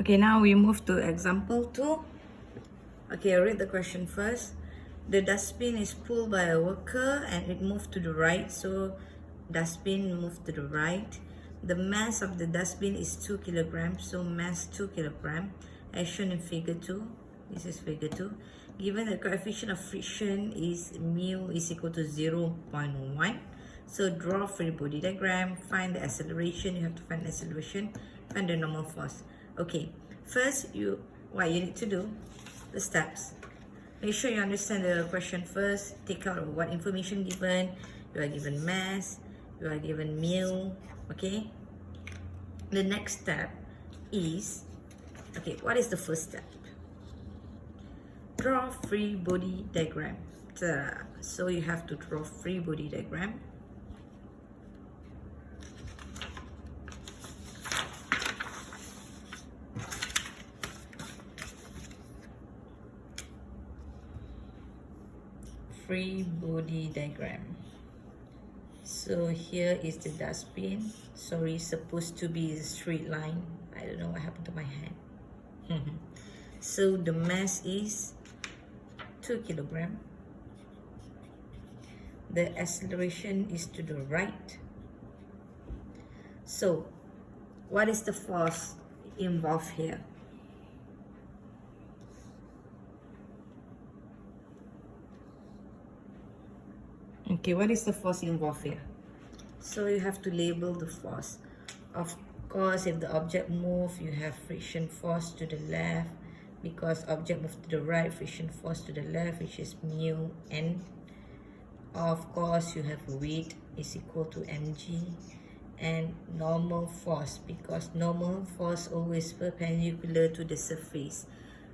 Okay, now we move to example 2. Okay, I'll read the question first. The dustbin is pulled by a worker and it moved to the right. So dustbin moved to the right. The mass of the dustbin is 2 kilograms. So mass 2 kilograms as shown in figure 2. This is figure 2. Given the coefficient of friction is mu is equal to 0.1. So draw free body diagram, find the acceleration. You have to find the acceleration, find the normal force. Okay, first what you need to do, the steps. Make sure you understand the question first. Take out what information given. You are given mass, you are given mu. Okay, the next step is, okay, what is the first step? Draw free body diagram. So you have to draw free body diagram. Free body diagram. So here is the dustbin. Sorry, supposed to be a straight line. I don't know what happened to my hand. So the mass is 2 kilograms. The acceleration is to the right. So what is the force involved here? Okay, what is the force involved here? So you have to label the force. Of course, if the object moves, you have friction force to the left. Because object moves to the right, friction force to the left, which is mu n. Of course, you have weight is equal to mg. And normal force, because normal force always perpendicular to the surface.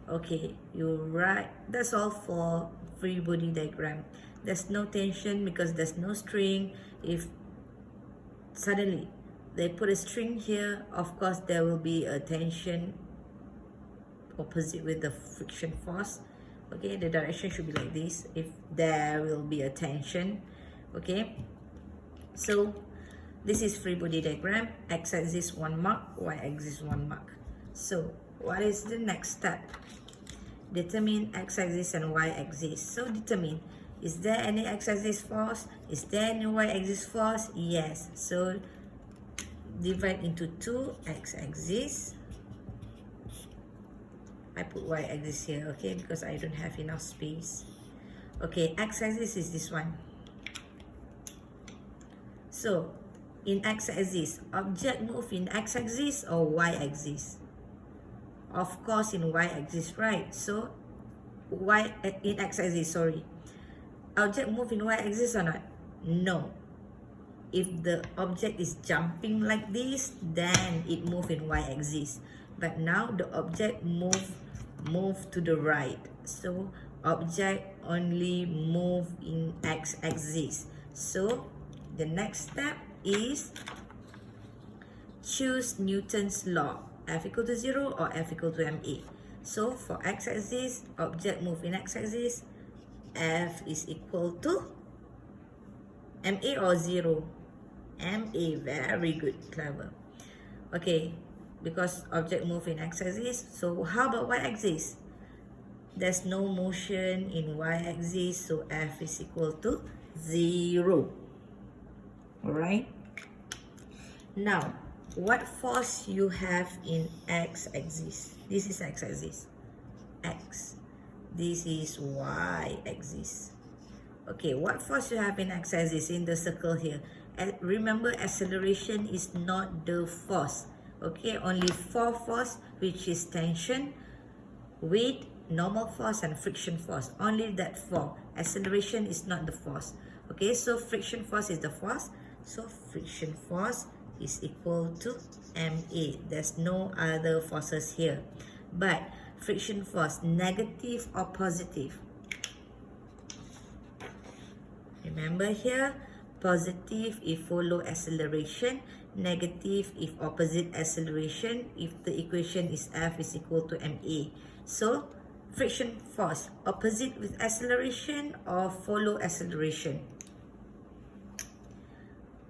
Okay, you're right. That's all for free body diagram. There's no tension because there's no string. If suddenly they put a string here, of course there will be a tension opposite with the friction force. Okay, the direction should be like this if there will be a tension. Okay, so this is free body diagram. X-axis 1 mark, y-axis 1 mark. So what is the next step? Determine x-axis and y-axis. So determine, is there any x-axis force? Is there any y-axis force? Yes. So divide into 2, x-axis. I put y-axis here, okay, because I don't have enough space. Okay, x-axis is this one. So in x-axis, object move in x-axis or y-axis? Of course in y-axis, right? So in x-axis, sorry. Object move in y-axis or not? No. If the object is jumping like this, then it move in y-axis. But now the object move to the right. So object only move in x-axis. So the next step is choose Newton's law. F equal to 0 or F equal to ma. So for x-axis, object move in x-axis, F is equal to ma or 0? Ma, very good, clever. Okay, because object move in x-axis. So how about y-axis? There's no motion in y-axis, so F is equal to 0. Alright? Now, what force you have in x-axis? This is x-axis. X. This is y-axis. Okay, what force you have in x-axis in the circle here? And remember, acceleration is not the force. Okay, only 4 force, which is tension, weight, normal force, and friction force. Only that 4. Acceleration is not the force. Okay, so friction force is the force. So friction force is equal to ma. There's no other forces here. But friction force, negative or positive? Remember here, positive if follow acceleration, negative if opposite acceleration, if the equation is F is equal to ma. So friction force, opposite with acceleration or follow acceleration?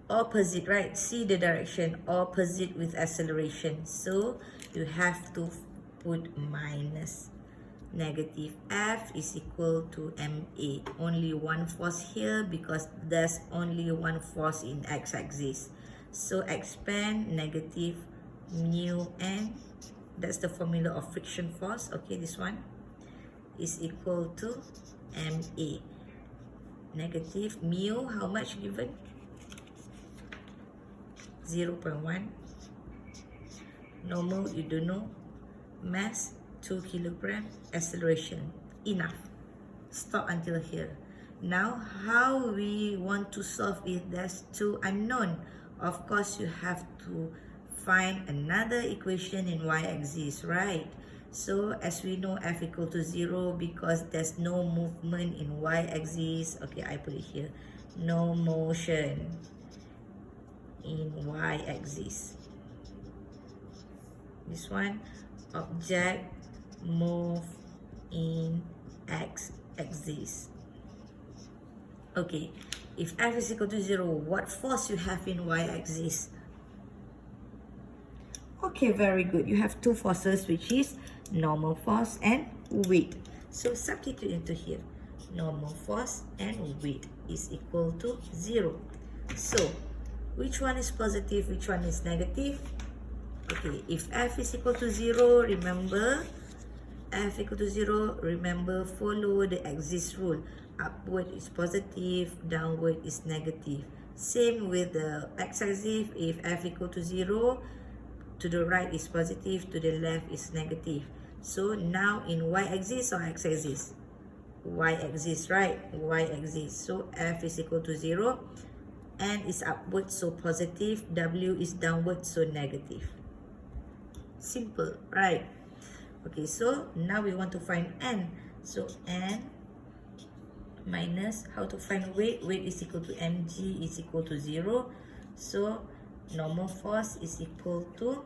Opposite, right? See the direction, opposite with acceleration. So you have to put minus. Negative F is equal to MA. Only one force here because there's only one force in x-axis. So expand negative mu N. That's the formula of friction force. Okay, this one is equal to MA. Negative mu, how much given? 0.1. Normal, you don't know. Mass, 2 kilogram. Acceleration, enough. Stop until here. Now, how we want to solve it? There's two unknown. Of course, you have to find another equation in y-axis, right? So, as we know, f equal to 0 because there's no movement in y-axis. Okay, I put it here. No motion in y-axis. This one, object move in x-axis. Okay, if f is equal to 0, what force you have in y-axis? Okay, very good. You have two forces, which is normal force and weight. So substitute into here. Normal force and weight is equal to 0. So, which one is positive, which one is negative? Okay, if f is equal to 0, remember, f equal to 0, remember, follow the axis rule. Upward is positive, downward is negative. Same with the x-axis. If f equal to 0, to the right is positive, to the left is negative. So now in y-axis or x-axis? Y-axis, right? Y-axis. So f is equal to 0. N is upward, so positive. W is downward, so negative. Simple, right? Okay, so now we want to find N. So N minus, how to find weight? Weight is equal to mg is equal to 0. So normal force is equal to,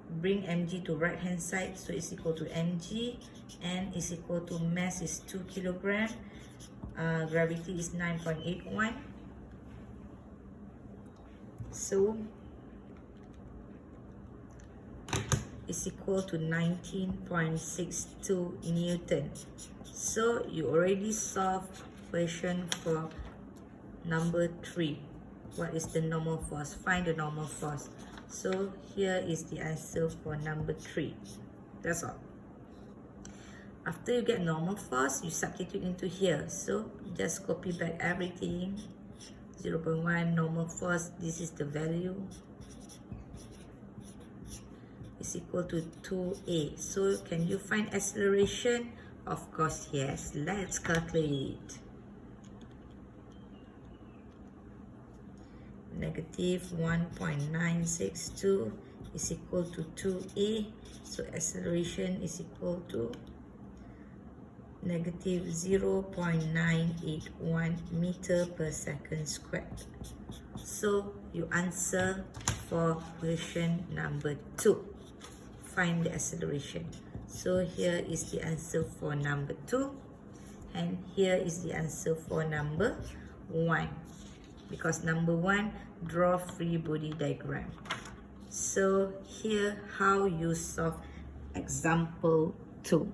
bring mg to right hand side, so it's equal to mg. N is equal to mass is 2 kilogram. Gravity is 9.81. So is equal to 19.62 Newton. So you already solved question for number 3. What is the normal force? Find the normal force. So here is the answer for number 3. That's all. After you get normal force, you substitute into here. So just copy back everything. 0.1 normal force, this is the value, is equal to 2a. So can you find acceleration? Of course, yes. Let's calculate. Negative 1.962 is equal to 2a. So acceleration is equal to negative 0.981 meter per second squared. So you answer for question number 2. Find the acceleration. So here is the answer for number 2, and here is the answer for number 1. Because number 1, draw free body diagram. So here how you solve example 2.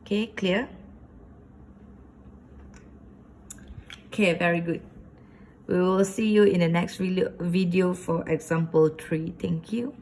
Okay, clear? Okay, very good. We will see you in the next video for example 3. Thank you.